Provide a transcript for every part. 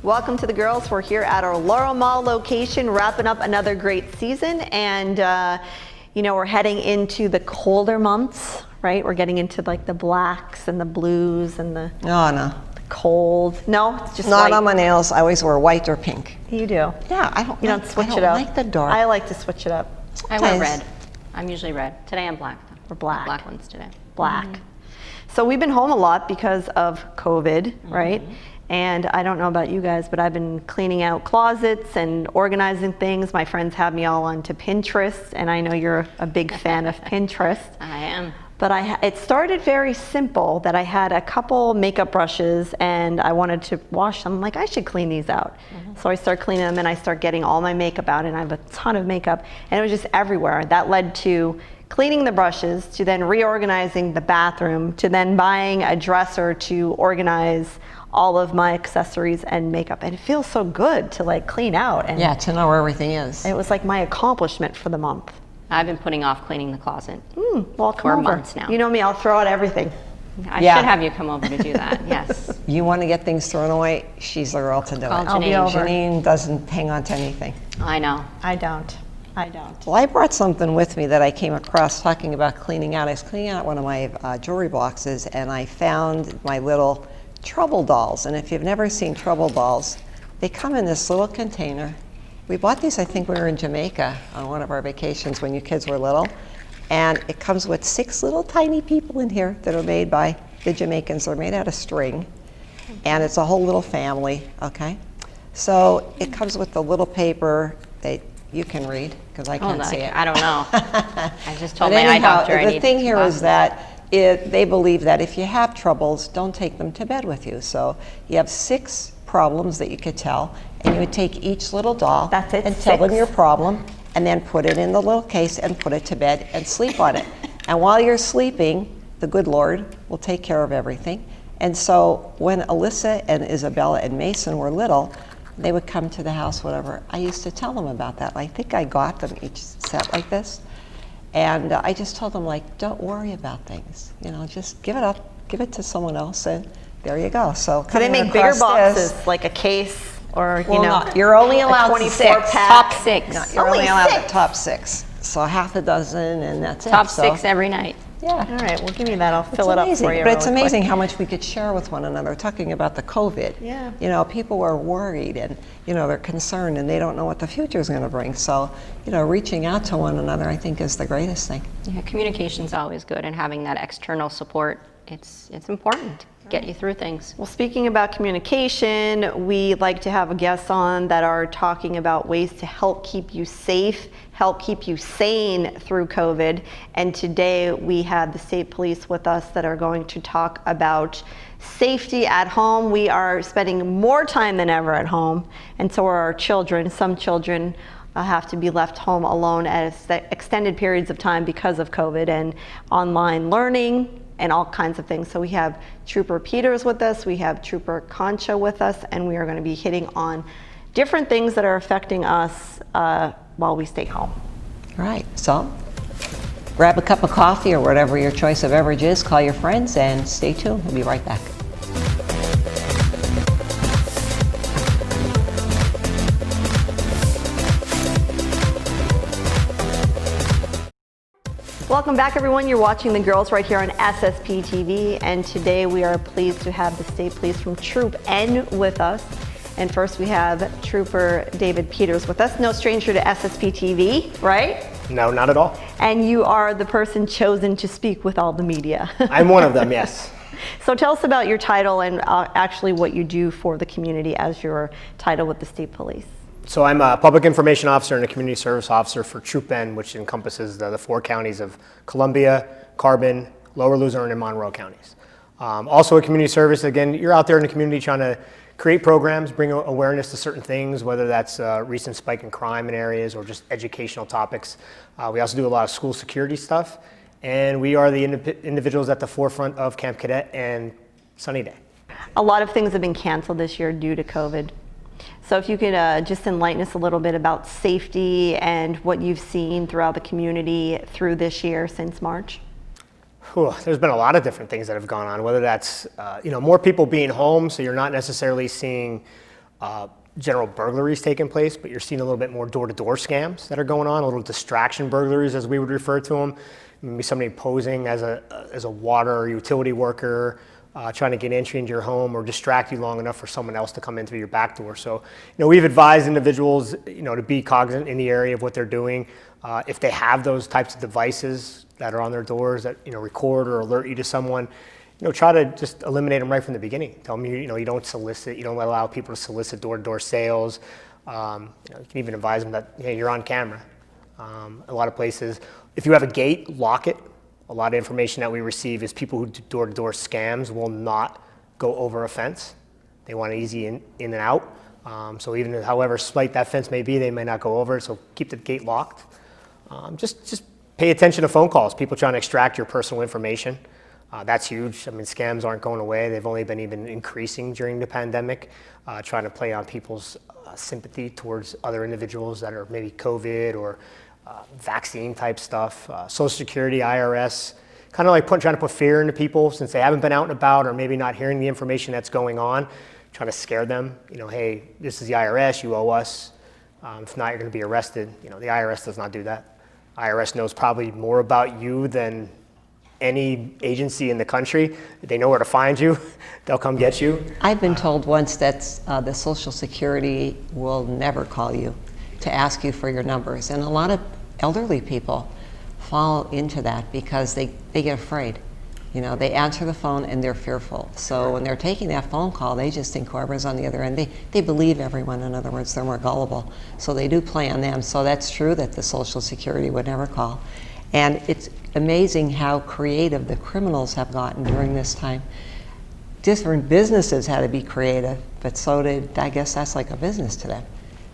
Welcome to the girls. We're here at our Laurel Mall location, wrapping up another great season, and you know, we're heading into the colder months, right? We're getting into like the blacks and the blues and the No. cold. No, it's just Not white. on my nails. I always wear white or pink. You do. Yeah, I don't. You don't switch I don't it up. like the dark. I like to switch it up. I wear red. I'm usually red. Today I'm black. Or black. Black ones today. Black. So we've been home a lot because of COVID, right? And I don't know about you guys, but I've been cleaning out closets and organizing things. My friends have me all onto Pinterest, and I know you're a big fan of Pinterest. I am. But it started very simple, that I had a couple makeup brushes and I wanted to wash them. I'm like, I should clean these out. So I start cleaning them and I start getting all my makeup out, and I have a ton of makeup, and it was just everywhere. That led to cleaning the brushes, to then reorganizing the bathroom, to then buying a dresser to organize all of my accessories and makeup. And it feels so good to like clean out. And Yeah, to know where everything is. it was like my accomplishment for the month. I've been putting off cleaning the closet. Well, come For over. months now. You know me, I'll throw out everything. I Yeah. should have you come over to do that. Yes. You want to get things thrown away, she's the girl to do Call it. I'll be Janine. over. Janine doesn't hang on to anything. I know. I don't. I don't. Well, I brought something with me that I came across talking about cleaning out. I was cleaning out one of my jewelry boxes, and I found my little trouble dolls. And if you've never seen trouble dolls, they come in this little container. We bought these, I think we were in Jamaica on one of our vacations when your kids were little. And it comes with 6 little tiny people in here that are made by the Jamaicans. They're made out of string. And it's a whole little family, okay? So it comes with the little paper that you can read, because I can't see it. I don't know. I just told But my eye anyhow, doctor I the need thing here is glasses. that they believe that if you have troubles, don't take them to bed with you. So you have 6 problems that you could tell, and you would take each little doll That's it, and tell them 6? your problem, and then put it in the little case and put it to bed and sleep on it. And while you're sleeping, the good Lord will take care of everything. And so when Alyssa and Isabella and Mason were little, they would come to the house, whatever. I used to tell them about that. I think I got them each set like this. And I just told them, like, don't worry about things. You know, just give it up, give it to someone else, and there you go. So So they coming make bigger across boxes, this- like a case, or well, you know, no, you're only a allowed 24 6. pack. Top 6. No, you're Only only allowed 6. the top 6. So half a dozen, and that's Top it. So, 6 every night. Yeah. All right, well, give me that. I'll It's fill it up amazing, for you. but it's really amazing quick. how much we could share with one another. Talking about the COVID, Yeah. you know, people are worried and they're concerned and they don't know what the future is going to bring. So, reaching out to one another, I think, is the greatest thing. Yeah, communication's always good, and having that external support, it's important to get you through things. Well, speaking about communication, we like to have guests on that are talking about ways to help keep you safe, help keep you sane through COVID. And today we have the state police with us that are going to talk about safety at home. We are spending more time than ever at home, and so are our children. Some children have to be left home alone at extended periods of time because of COVID and online learning and all kinds of things. So we have Trooper Peters with us, we have Trooper Concha with us, and we are going to be hitting on different things that are affecting us while we stay home. All right, so grab a cup of coffee or whatever your choice of beverage is, call your friends, and stay tuned. We'll be right back. Welcome back, everyone. You're watching the girls right here on SSP TV, and today we are pleased to have the state police from Troop N with us. And first we have Trooper David Peters with us, no stranger to SSP TV, right? No, not at all. And you are the person chosen to speak with all the media. I'm one of them, yes. So tell us about your title and actually what you do for the community as your title with the state police. So I'm a public information officer and a community service officer for Troop N, which encompasses the 4 counties of Columbia, Carbon, Lower Luzerne, and Monroe counties. Also a community service. Again, you're out there in the community trying to create programs, bring awareness to certain things, whether that's a recent spike in crime in areas or just educational topics. We also do a lot of school security stuff, and we are the individuals at the forefront of Camp Cadet and Sunny Day. A lot of things have been canceled this year due to COVID. So if you could just enlighten us a little bit about safety and what you've seen throughout the community through this year since March. There's been a lot of different things that have gone on, whether that's more people being home, so you're not necessarily seeing general burglaries taking place, but you're seeing a little bit more door-to-door scams that are going on, a little distraction burglaries as we would refer to them. Maybe somebody posing as a water or utility worker, trying to get entry into your home or distract you long enough for someone else to come in through your back door. So, we've advised individuals, to be cognizant in the area of what they're doing. If they have those types of devices that are on their doors that, record or alert you to someone, try to just eliminate them right from the beginning. Tell them, you don't solicit, you don't allow people to solicit door-to-door sales. You can even advise them that, hey, you're on camera. A lot of places, if you have a gate, lock it. A lot of information that we receive is people who do door-to-door scams will not go over a fence. They want it easy in and out. So even however slight that fence may be, they may not go over it, so keep the gate locked. Just pay attention to phone calls, people trying to extract your personal information. That's huge. I mean, scams aren't going away. They've only been even increasing during the pandemic, trying to play on people's sympathy towards other individuals that are maybe COVID or vaccine type stuff. Social Security, IRS, kind of like trying to put fear into people since they haven't been out and about or maybe not hearing the information that's going on, trying to scare them. Hey, this is the IRS, you owe us. If not, you're going to be arrested. The IRS does not do that. IRS knows probably more about you than any agency in the country. They know where to find you. They'll come get you. I've been told once that the Social Security will never call you to ask you for your numbers. And a lot of elderly people fall into that because they get afraid. They answer the phone and they're fearful. So when they're taking that phone call, they just think whoever's on the other end, they believe everyone. In other words, they're more gullible. So they do play on them. So that's true that the Social Security would never call. And it's amazing how creative the criminals have gotten during this time. Different businesses had to be creative, but so did, I guess that's like a business to them.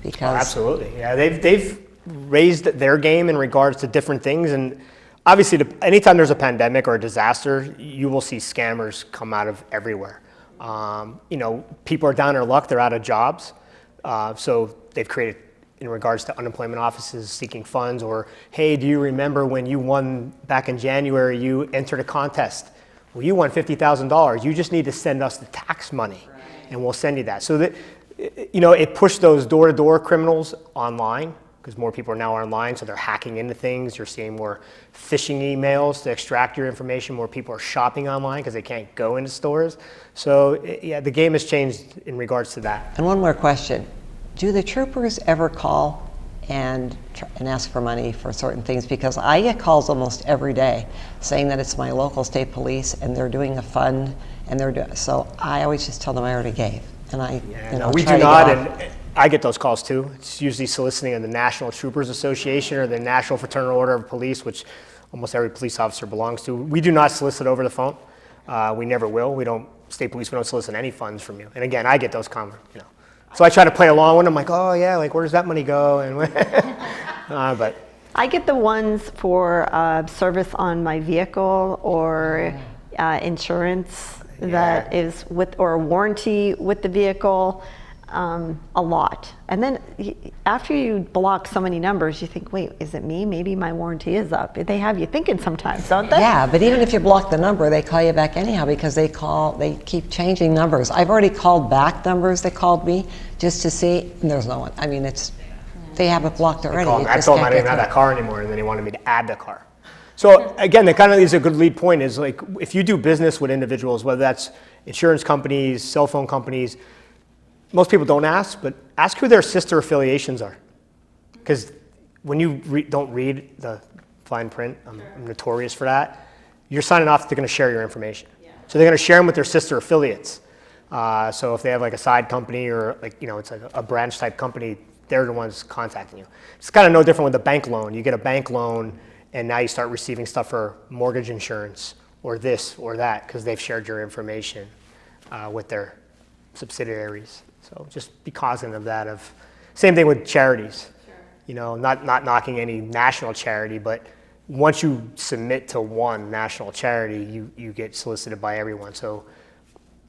Because absolutely, yeah. They've raised their game in regards to different things, and obviously, anytime there's a pandemic or a disaster, you will see scammers come out of everywhere. People are down their luck; they're out of jobs, so they've created, in regards to unemployment offices seeking funds, or hey, do you remember when you won back in January? You entered a contest. Well, you won $50,000. You just need to send us the tax money, and we'll send you that. So that. It pushed those door-to-door criminals online because more people are now online, so they're hacking into things. You're seeing more phishing emails to extract your information. More people are shopping online because they can't go into stores. So, the game has changed in regards to that. And one more question. Do the troopers ever call and ask for money for certain things? Because I get calls almost every day saying that it's my local state police and they're doing a fund, and so I always just tell them I already gave. And we do not, and I get those calls too. It's usually soliciting of the National Troopers Association or the National Fraternal Order of Police, which almost every police officer belongs to. We do not solicit over the phone. We never will. State police, we don't solicit any funds from you. And again, I get those comments, So I try to play along with them, like, oh yeah, like where does that money go? And but I get the ones for service on my vehicle or insurance that is or warranty with the vehicle, a lot. And then after you block so many numbers, you think, wait, is it me? Maybe my warranty is up. They have you thinking sometimes, don't they? Yeah, but even if you block the number, they call you back anyhow because they keep changing numbers. I've already called back numbers that called me just to see, and there's no one. I mean, they have it blocked already. I told him I didn't have that car anymore, and then he wanted me to add the car. So again, that kind of is a good lead point is like, if you do business with individuals, whether that's insurance companies, cell phone companies, most people don't ask, but ask who their sister affiliations are. Because when you don't read the fine print, I'm notorious for that, you're signing off that they're going to share your information. Yeah. So they're going to share them with their sister affiliates. So if they have like a side company or it's like a branch type company, they're the ones contacting you. It's kind of no different with a bank loan. You get a bank loan, and now you start receiving stuff for mortgage insurance or this or that because they've shared your information with their subsidiaries. So just be cognizant of that. Same thing with charities. You know, not knocking any national charity, but once you submit to one national charity, you get solicited by everyone. So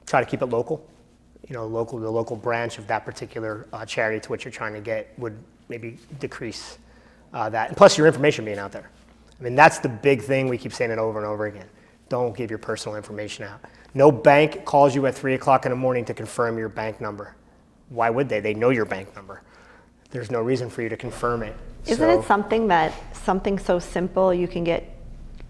try to keep it local. You know, the local branch of that particular charity to which you're trying to get would maybe decrease that. And plus your information being out there. I mean, that's the big thing. We keep saying it over and over again. Don't give your personal information out. No bank calls you at 3 o'clock in the morning to confirm your bank number. Why would they? They know your bank number. There's no reason for you to confirm it. Isn't it something so simple you can get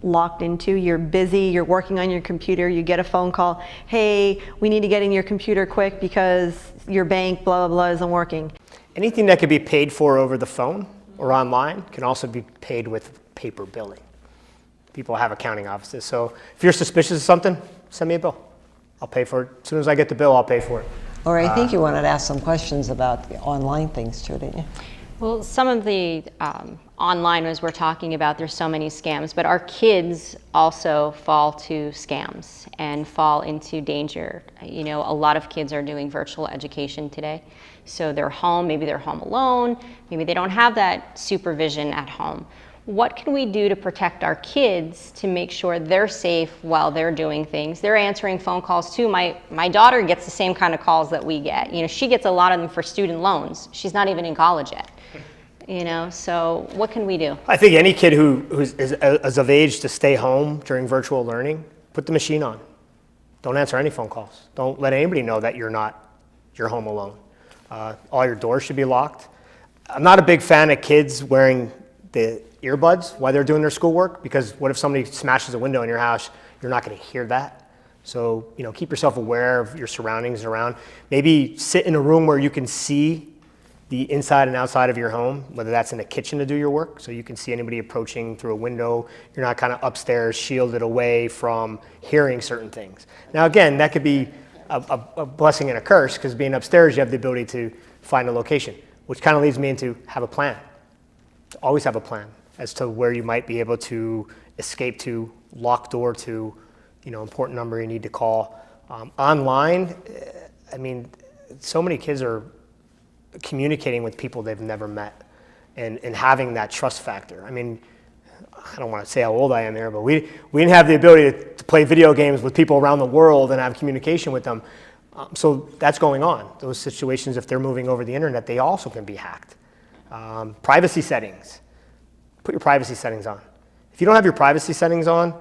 locked into? You're busy, you're working on your computer, you get a phone call, hey, we need to get in your computer quick because your bank blah, blah, blah isn't working. Anything that can be paid for over the phone or online can also be paid with paper billing. People have accounting offices. So if you're suspicious of something, send me a bill. I'll pay for it. As soon as I get the bill, I'll pay for it. Or I think you wanted to ask some questions about the online things too, didn't you? Well, some of the online, as we're talking about, there's so many scams, but our kids also fall to scams and fall into danger. You know, a lot of kids are doing virtual education today. So they're home, maybe they're home alone, maybe they don't have that supervision at home. What can we do to protect our kids to make sure they're safe while they're doing things? They're answering phone calls too. My daughter gets the same kind of calls that we get. You know, she gets a lot of them for student loans. She's not even in college yet. You know, so what can we do? I think any kid who is of age to stay home during virtual learning, put the machine on. Don't answer any phone calls. Don't let anybody know that you're home alone. All your doors should be locked. I'm not a big fan of kids wearing the earbuds while they're doing their schoolwork, because what if somebody smashes a window in your house? You're not going to hear that. So, you know, keep yourself aware of your surroundings around. Maybe sit in a room where you can see the inside and outside of your home, whether that's in the kitchen to do your work, so you can see anybody approaching through a window. You're not kind of upstairs shielded away from hearing certain things. Now, again, that could be a blessing and a curse, because being upstairs, you have the ability to find a location, which kind of leads me into have a plan. Always have a plan as to where you might be able to escape to, lock door to, you know, important number you need to call. Online, I mean, so many kids are communicating with people they've never met and having that trust factor. I mean, I don't want to say how old I am here, but we didn't have the ability to play video games with people around the world and have communication with them. So that's going on. Those situations, if they're moving over the internet, they also can be hacked. Privacy settings. Put your privacy settings on. If you don't have your privacy settings on,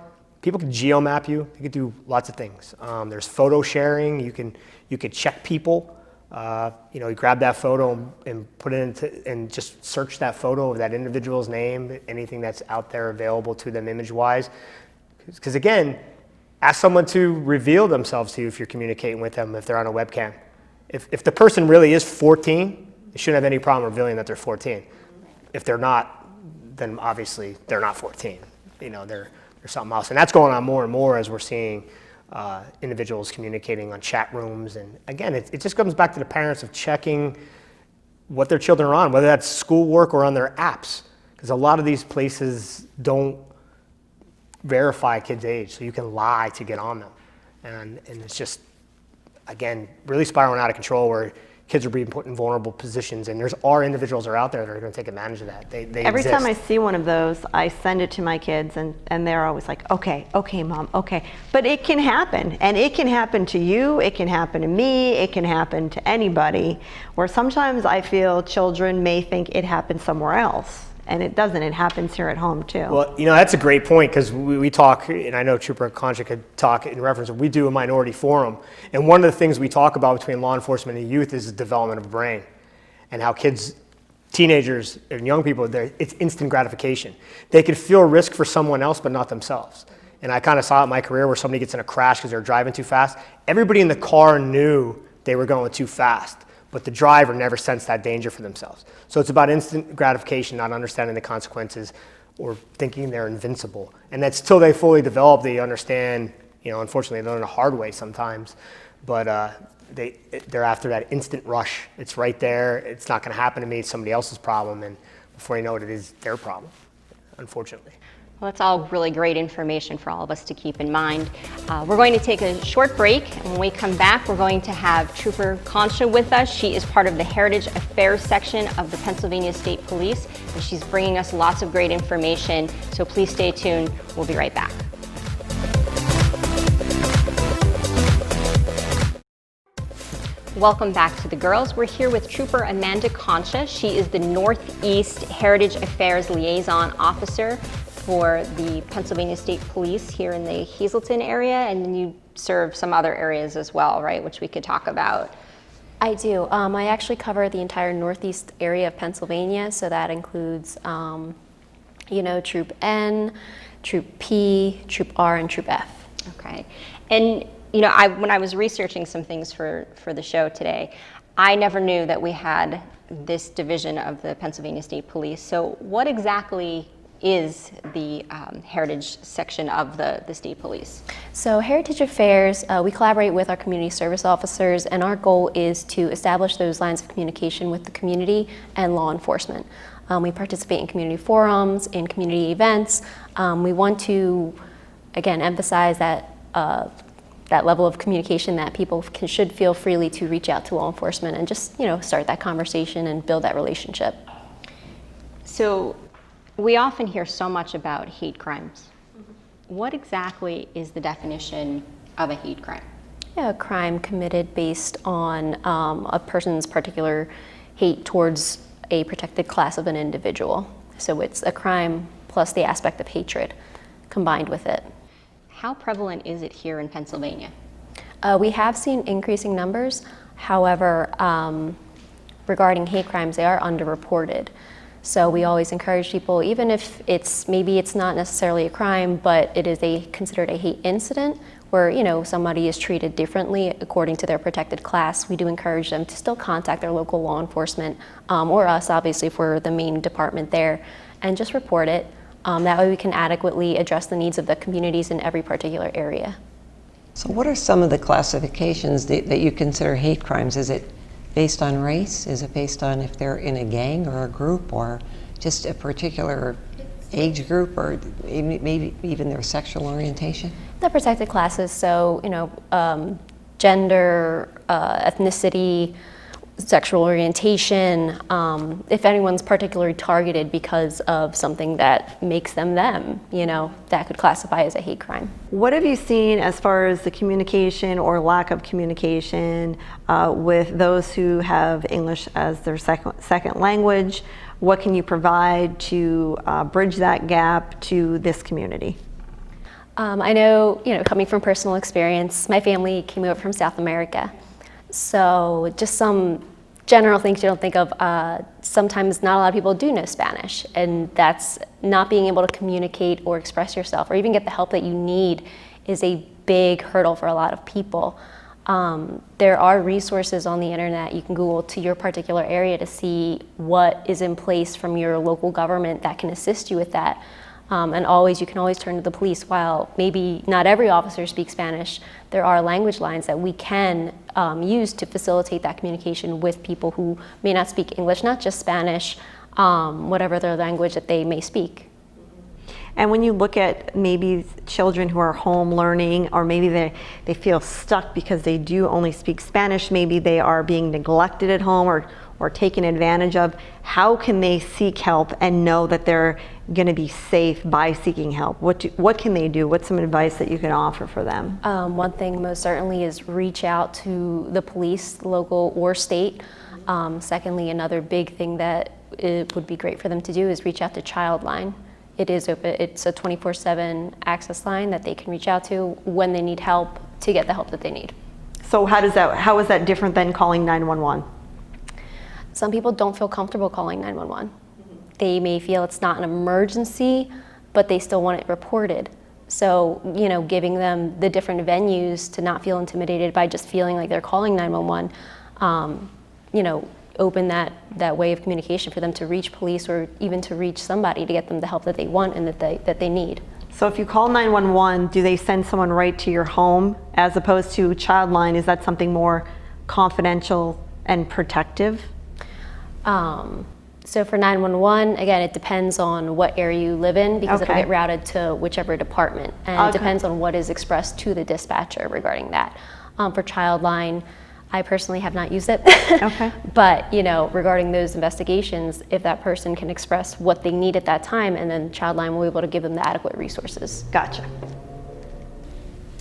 people can geomap you. They can do lots of things. There's photo sharing. You could check people. You know, you grab that photo and put it into, and just search that photo of that individual's name, anything that's out there available to them image-wise. Because again, ask someone to reveal themselves to you if you're communicating with them, if they're on a webcam. If the person really is 14, they shouldn't have any problem revealing that they're 14. If they're not, then obviously they're not 14. You know, they're something else. And that's going on more and more as we're seeing individuals communicating on chat rooms. And again, it just comes back to the parents of checking what their children are on, whether that's schoolwork or on their apps. Because a lot of these places don't verify a kid's age, so you can lie to get on them. And it's just, again, really spiraling out of control where kids are being put in vulnerable positions, and are individuals are out there that are going to take advantage of that. They Every exist. time I see one of those, I send it to my kids, and they're always like, okay, mom, okay. But it can happen, and it can happen to you, it can happen to me, it can happen to anybody, where sometimes I feel children may think it happened somewhere else, and it doesn't. It happens here at home too. Well, you know, that's a great point, because we talk, and I know Trooper Concha could talk in reference, we do a minority forum, and one of the things we talk about between law enforcement and youth is the development of the brain, and how kids, teenagers and young people, it's instant gratification. They could feel risk for someone else, but not themselves. And I kind of saw it in my career where somebody gets in a crash because they're driving too fast. Everybody in the car knew they were going too fast, but the driver never sensed that danger for themselves. So it's about instant gratification, not understanding the consequences or thinking they're invincible. And that's till they fully develop, they understand, you know, unfortunately they learn the hard way sometimes, but they're after that instant rush. It's right there, it's not gonna happen to me, it's somebody else's problem, and before you know it, it is their problem, unfortunately. Well, that's all really great information for all of us to keep in mind. We're going to take a short break, and when we come back, we're going to have Trooper Concha with us. She is part of the Heritage Affairs section of the Pennsylvania State Police, and she's bringing us lots of great information, so please stay tuned. We'll be right back. Welcome back to The Girls. We're here with Trooper Amanda Concha. She is the Northeast Heritage Affairs Liaison Officer for the Pennsylvania State Police here in the Hazleton area, and then you serve some other areas as well, right, which we could talk about. I do. I actually cover the entire northeast area of Pennsylvania, so that includes, Troop N, Troop P, Troop R, and Troop F. Okay. And when I was researching some things for the show today, I never knew that we had this division of the Pennsylvania State Police. So what exactly is the Heritage section of the State Police? So Heritage Affairs, we collaborate with our community service officers, and our goal is to establish those lines of communication with the community and law enforcement. We participate in community forums, in community events. We want to, again, emphasize that that level of communication that people should feel freely to reach out to law enforcement and just, start that conversation and build that relationship. So we often hear so much about hate crimes. What exactly is the definition of a hate crime? Yeah, a crime committed based on a person's particular hate towards a protected class of an individual. So it's a crime plus the aspect of hatred combined with it. How prevalent is it here in Pennsylvania? We have seen increasing numbers. However, regarding hate crimes, they are underreported. So we always encourage people, even if maybe it's not necessarily a crime, but it is considered a hate incident where somebody is treated differently according to their protected class. We do encourage them to still contact their local law enforcement or us, obviously, if we're the main department there, and just report it. That way we can adequately address the needs of the communities in every particular area. So what are some of the classifications that you consider hate crimes? Is it based on race? Is it based on if they're in a gang or a group, or just a particular age group, or maybe even their sexual orientation? The protected classes, so gender, ethnicity, sexual orientation, if anyone's particularly targeted because of something that makes them, that could classify as a hate crime. What have you seen as far as the communication or lack of communication with those who have English as their second language? What can you provide to bridge that gap to this community? I know, coming from personal experience, my family came over from South America. So just some general things you don't think of. Sometimes not a lot of people do know Spanish, and that's not being able to communicate or express yourself or even get the help that you need is a big hurdle for a lot of people. There are resources on the internet you can Google to your particular area to see what is in place from your local government that can assist you with that. And you can always turn to the police. While maybe not every officer speaks Spanish, there are language lines that we can use to facilitate that communication with people who may not speak English, not just Spanish, whatever their language that they may speak. And when you look at maybe children who are home learning, or maybe they feel stuck because they do only speak Spanish, maybe they are being neglected at home or taken advantage of, how can they seek help and know that they're going to be safe by seeking help? What can they do? What's some advice that you can offer for them? One thing most certainly is reach out to the police, local or state. Secondly, another big thing that it would be great for them to do is reach out to Childline. It is open. It's a 24/7 access line that they can reach out to when they need help to get the help that they need. So how is that different than calling 911? Some people don't feel comfortable calling 911. They may feel it's not an emergency, but they still want it reported. So, giving them the different venues to not feel intimidated by just feeling like they're calling 911, open that way of communication for them to reach police or even to reach somebody to get them the help that they want and that they need. So if you call 911, do they send someone right to your home as opposed to Childline? Is that something more confidential and protective? So for 911, again, it depends on what area you live in because it'll Okay. get routed to whichever department. And it depends on what is expressed to the dispatcher regarding that. For Childline, I personally have not used it. Okay. But, you know, regarding those investigations, if that person can express what they need at that time, and then Childline will be able to give them the adequate resources. Gotcha.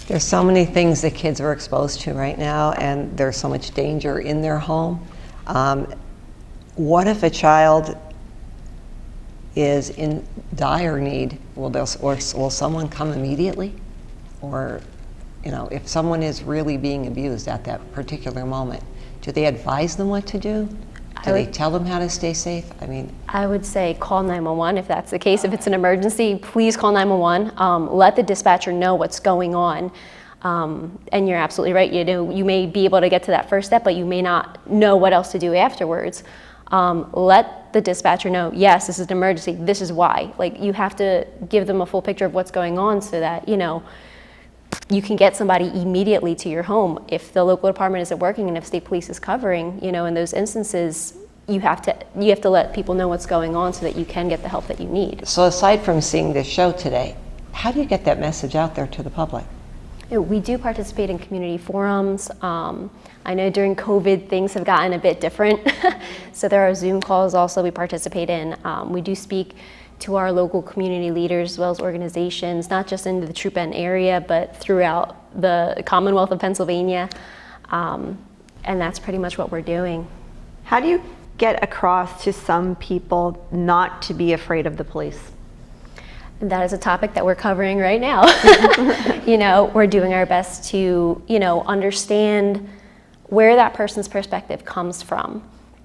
There's so many things that kids are exposed to right now, and there's so much danger in their home. What if a child is in dire need? Will someone come immediately? Or, you know, if someone is really being abused at that particular moment, do they advise them what to do? Do they tell them how to stay safe? I mean, I would say call 911 if that's the case. If it's an emergency, please call 911. Let the dispatcher know what's going on. And you're absolutely right. You know, you may be able to get to that first step, but you may not know what else to do afterwards. Let the dispatcher know, yes, this is an emergency. This is why. Like, you have to give them a full picture of what's going on so that, you know, you can get somebody immediately to your home. If the local department isn't working and if state police is covering, you know, in those instances, you have to let people know what's going on so that you can get the help that you need. so aside from seeing this show today, how do you get that message out there to the public? You know, we do participate in community forums. I know during COVID things have gotten a bit different. So there are Zoom calls also we participate in. We do speak to our local community leaders as well as organizations, not just in the Troop Bend area, but throughout the Commonwealth of Pennsylvania. And that's pretty much what we're doing. How do you get across to some people not to be afraid of the police? And that is a topic that we're covering right now. You know, we're doing our best to, you know, understand where that person's perspective comes from.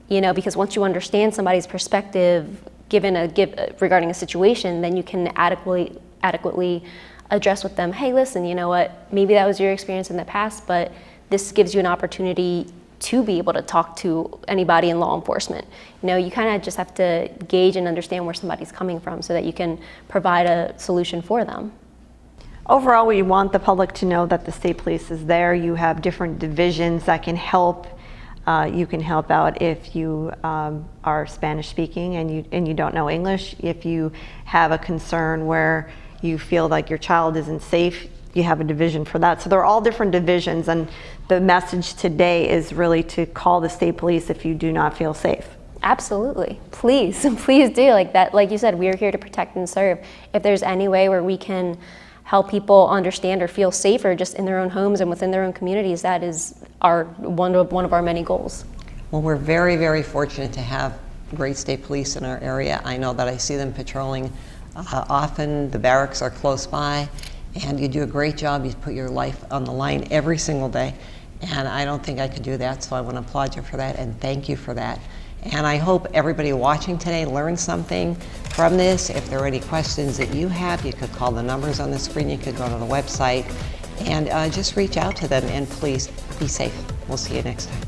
You know, because once you understand somebody's perspective regarding a situation, then you can adequately address with them, hey, listen, you know what, maybe that was your experience in the past, but this gives you an opportunity to be able to talk to anybody in law enforcement. You know, you kind of just have to gauge and understand where somebody's coming from so that you can provide a solution for them. Overall, we want the public to know that the state police is there. You have different divisions that can help. You can help out if you are Spanish speaking and you don't know English. If you have a concern where you feel like your child isn't safe, you have a division for that. So they're all different divisions, and the message today is really to call the state police if you do not feel safe. Absolutely. Please, please do. Like that, like you said, we are here to protect and serve. If there's any way where we can help people understand or feel safer just in their own homes and within their own communities, that is one of our many goals. Well, we're very, very fortunate to have great state police in our area. I know that I see them patrolling often. The barracks are close by, and you do a great job. You put your life on the line every single day, and I don't think I could do that, so I want to applaud you for that and thank you for that. And I hope everybody watching today learned something from this. If there are any questions that you have, you could call the numbers on the screen, you could go to the website, and just reach out to them, and please be safe. We'll see you next time.